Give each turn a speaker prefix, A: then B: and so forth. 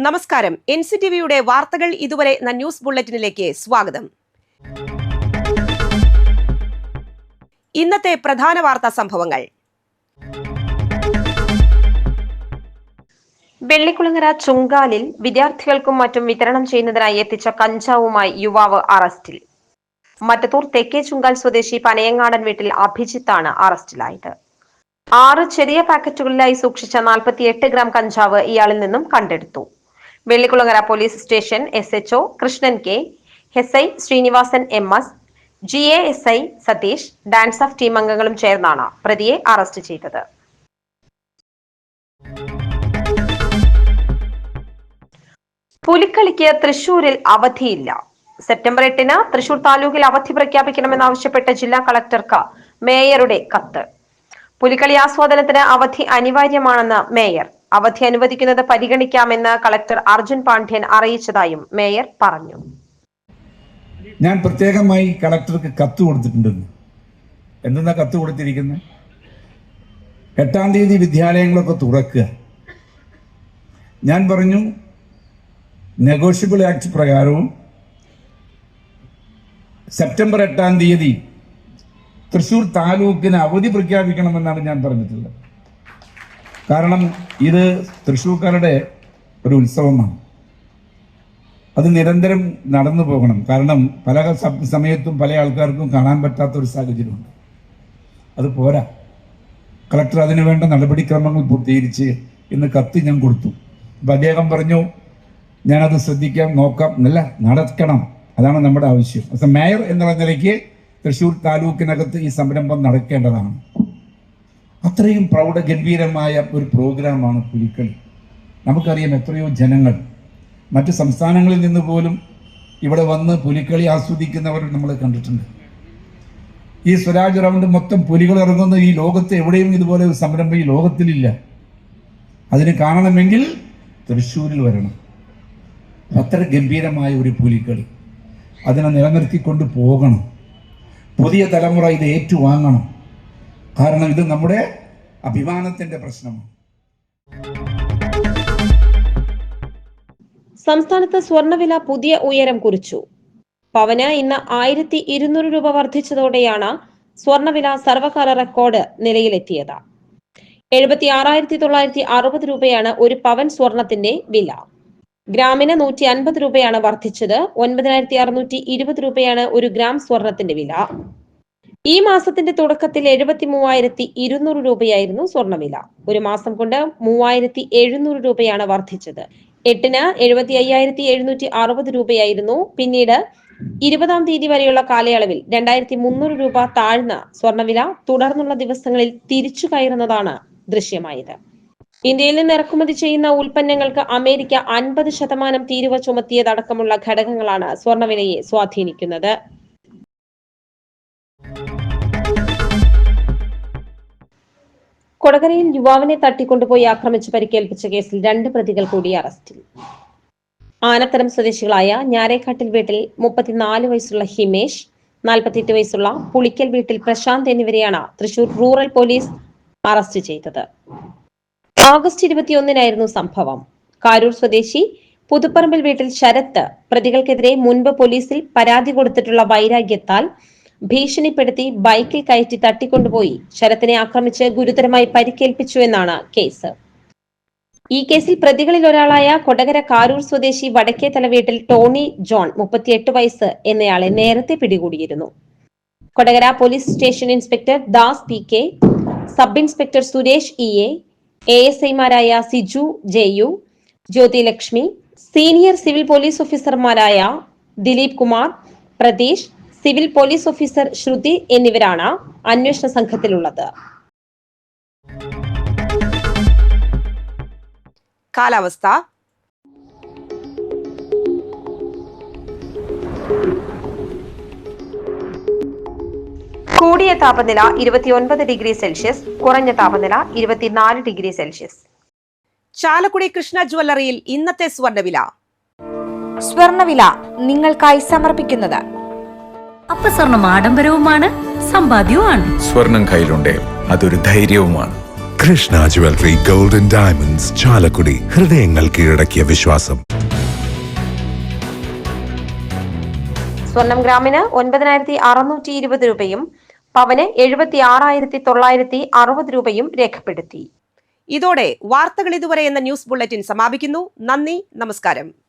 A: നമസ്കാരം. NCTVയുടെ വാർത്തകൾ ഇതുവരെ എന്ന ന്യൂസ് ബുള്ളറ്റിനിലേക്ക് സ്വാഗതം. ഇന്നത്തെ പ്രധാന വാർത്താ സംഭവങ്ങൾ. വെള്ളിക്കുളങ്ങര ചുങ്കാലിൽ വിദ്യാർത്ഥികൾക്കും മറ്റും വിതരണം ചെയ്യുന്നതിനായി എത്തിച്ച കഞ്ചാവുമായി യുവാവ് അറസ്റ്റിൽ. മറ്റത്തൂർ തെക്കേ ചുങ്കാൽ സ്വദേശി പനയങ്ങാടൻ വീട്ടിൽ അഭിജിത്താണ് അറസ്റ്റിലായത്. 6 ചെറിയ പാക്കറ്റുകളിലായി സൂക്ഷിച്ച 48 ഗ്രാം കഞ്ചാവ് ഇയാളിൽ നിന്നും കണ്ടെടുത്തു. Vellikulangara police station SHO Krishnan K, SI Srinivasan MS, GASI Satheesh, DANSAF team അംഗങ്ങളും ചേർന്നാണ് പ്രതിയെ അറസ്റ്റ് ചെയ്തത്. പുലിക്കളിക്ക് തൃശൂരിൽ അവധിയില്ല. സെപ്റ്റംബർ 8-ന് തൃശൂർ താലൂക്കിൽ അവധി പ്രഖ്യാപിക്കണമെന്നാവശ്യപ്പെട്ട ജില്ലാ കളക്ടർക്ക് മേയറുടെ കത്ത്. പുലിക്കളി ആസ്വാദനത്തിന് അവധി അനിവാര്യമാണെന്ന് മേയർ. അവധി അനുവദിക്കുന്നത് പരിഗണിക്കാമെന്ന് കളക്ടർ അർജുൻ പാണ്ഡ്യൻ അറിയിച്ചതായും മേയർ പറഞ്ഞു.
B: ഞാൻ പ്രത്യേകമായി കളക്ടർക്ക് കത്ത് കൊടുത്തിട്ടുണ്ടെന്ന്. എന്തെന്നാ കത്ത് കൊടുത്തിരിക്കുന്നത്? 8-ാം തീയതി വിദ്യാലയങ്ങളൊക്കെ തുറക്കുക. ഞാൻ പറഞ്ഞു നെഗോഷ്യബിൾ ആക്ട് പ്രകാരവും സെപ്റ്റംബർ 8-ാം തീയതി തൃശൂർ താലൂക്കിന് അവധി പ്രഖ്യാപിക്കണമെന്നാണ് ഞാൻ പറഞ്ഞിട്ടുള്ളത്. കാരണം ഇത് തൃശ്ശൂർക്കാരുടെ ഒരു ഉത്സവമാണ്. അത് നിരന്തരം നടന്നു പോകണം. കാരണം പല സമയത്തും പല ആൾക്കാർക്കും കാണാൻ പറ്റാത്ത ഒരു സാഹചര്യമുണ്ട്. അത് പോരാ. കളക്ടർ അതിനു വേണ്ട നടപടിക്രമങ്ങൾ പൂർത്തീകരിച്ച് ഇന്ന് കത്ത് ഞാൻ കൊടുത്തു. അപ്പം അദ്ദേഹം പറഞ്ഞു ഞാനത് ശ്രദ്ധിക്കാം, നോക്കാം, എന്നല്ല, നടക്കണം. അതാണ് നമ്മുടെ ആവശ്യം. പക്ഷെ മേയർ എന്നുള്ള നിലയ്ക്ക് തൃശ്ശൂർ താലൂക്കിനകത്ത് ഈ സംരംഭം നടക്കേണ്ടതാണ്. അത്രയും പ്രൗഢഗംഭീരമായ ഒരു പ്രോഗ്രാമാണ് പുലിക്കളി. നമുക്കറിയാം എത്രയോ ജനങ്ങൾ മറ്റ് സംസ്ഥാനങ്ങളിൽ നിന്ന് പോലും ഇവിടെ വന്ന് പുലിക്കളി ആസ്വദിക്കുന്നവർ നമ്മൾ കണ്ടിട്ടുണ്ട്. ഈ സ്വരാജ് റൗണ്ട് മൊത്തം പുലികൾ ഇറങ്ങുന്ന ഈ ലോകത്ത് എവിടെയും ഇതുപോലെ ഒരു സംരംഭം ഈ ലോകത്തിലില്ല. അതിന് കാണണമെങ്കിൽ തൃശ്ശൂരിൽ വരണം. അത്ര ഗംഭീരമായ ഒരു പുലിക്കളി അതിനെ നിലനിർത്തിക്കൊണ്ട് പോകണം. പുതിയ തലമുറ ഇത് ഏറ്റുവാങ്ങണം. കാരണം ഇത് നമ്മുടെ അഭിമാനത്തിന്റെ പ്രശ്നമാണ്.
A: സംസ്ഥാനത്ത് സ്വർണ്ണവില പുതിയ ഉയരം കുറിച്ചു. പവന് ഇന്ന് 1200 രൂപ വർദ്ധിച്ചതോടെയാണ് സ്വർണ്ണവില സർവകാല റെക്കോർഡ് നിലയിലെത്തിയത്. 76,960 രൂപയാണ് ഒരു പവൻ സ്വർണത്തിന്റെ വില. ഗ്രാമിന് 150 രൂപയാണ് വർദ്ധിച്ചത്. 9,620 രൂപയാണ് ഒരു ഗ്രാം സ്വർണത്തിന്റെ വില. ഈ മാസത്തിന്റെ തുടക്കത്തിൽ 73,200 രൂപയായിരുന്നു സ്വർണ്ണവില. ഒരു മാസം കൊണ്ട് 3,700 രൂപയാണ് വർദ്ധിച്ചത്. 8-ന് 75,760 രൂപയായിരുന്നു. പിന്നീട് 20-ാം തീയതി വരെയുള്ള കാലയളവിൽ 2,300 രൂപ താഴ്ന്ന സ്വർണ്ണവില തുടർന്നുള്ള ദിവസങ്ങളിൽ തിരിച്ചു കയറുന്നതാണ് ദൃശ്യമായത്. ഇന്ത്യയിൽ നിന്ന് ഇറക്കുമതി ചെയ്യുന്ന ഉൽപ്പന്നങ്ങൾക്ക് അമേരിക്ക 50% തീരുവ ചുമത്തിയതടക്കമുള്ള ഘടകങ്ങളാണ് സ്വർണ്ണവിലയെ സ്വാധീനിക്കുന്നത്. കൊടകരയിൽ യുവാവിനെ തട്ടിക്കൊണ്ടുപോയി ആക്രമിച്ച് പരിക്കേൽപ്പിച്ച കേസിൽ 2 പ്രതികൾ കൂടി അറസ്റ്റിൽ. ആനത്തരം സ്വദേശികളായ ഞാരേക്കാട്ടിൽ വീട്ടിൽ 34 വയസ്സുള്ള ഹിമേഷ്, 48 വയസ്സുള്ള പുളിക്കൽ വീട്ടിൽ പ്രശാന്ത് എന്നിവരെയാണ് തൃശൂർ റൂറൽ പോലീസ് അറസ്റ്റ് ചെയ്തത്. ഓഗസ്റ്റ് 21-നായിരുന്നു സംഭവം. കാരൂർ സ്വദേശി പുതുപ്പറമ്പിൽ വീട്ടിൽ ശരത്ത് പ്രതികൾക്കെതിരെ മുൻപ് പോലീസിൽ പരാതി കൊടുത്തിട്ടുള്ള വൈരാഗ്യത്താൽ ഭീഷണിപ്പെടുത്തി ബൈക്കിൽ കയറ്റി തട്ടിക്കൊണ്ടുപോയി ശരത്തിനെ ആക്രമിച്ച് ഗുരുതരമായി പരിക്കേൽപ്പിച്ചു എന്നാണ് കേസ്. ഈ കേസിൽ പ്രതികളിൽ ഒരാളായ കൊടകര കാരൂർ സ്വദേശി വടക്കേത്തല വീട്ടിൽ ടോണി ജോൺ 38 വയസ്സ് എന്നയാളെ നേരത്തെ പിടികൂടിയിരുന്നു. Kodakara police station inspector Das PK, sub inspector Suresh EA, ASI-മാരായ Siju JU, Jyothilakshmi, senior civil police ഓഫീസർമാരായ Dileep Kumar, Pratheesh, civil police officer Sruthi എന്നിവരാണ് അന്വേഷണ സംഘത്തിലുള്ളത്. കാലാവസ്ഥ. കൂടിയ താപനില 29 ഡിഗ്രി സെൽഷ്യസ്, കുറഞ്ഞ താപനില 24 ഡിഗ്രി സെൽഷ്യസ്. ചാലക്കുടി കൃഷ്ണ ജ്വല്ലറിയിൽ ഇന്നത്തെ സ്വർണ്ണവില.
C: സ്വർണ്ണവില നിങ്ങൾക്കായി സമർപ്പിക്കുന്നത്
D: അപ്പസ്വർണം ആഡംബരവുമാണ്, സമ്പാദ്യവുമാണ്.
E: സ്വർണം കയ്യിലുണ്ടേ അതൊരു ധൈര്യവുമാണ്.
D: Krishna jewellery gold and diamonds Chalakudy, ഹൃദയങ്ങൾ കീഴടക്കിയ വിശ്വാസം.
A: സ്വർണം ഗ്രാമിന് 9,620 രൂപയും പവന് 76,960 രൂപയും രേഖപ്പെടുത്തി.
E: ഇതോടെ വാർത്തകൾ ഇതുവരെ എന്ന ന്യൂസ് ബുള്ളറ്റിൻ സമാപിക്കുന്നു. നന്ദി, നമസ്കാരം.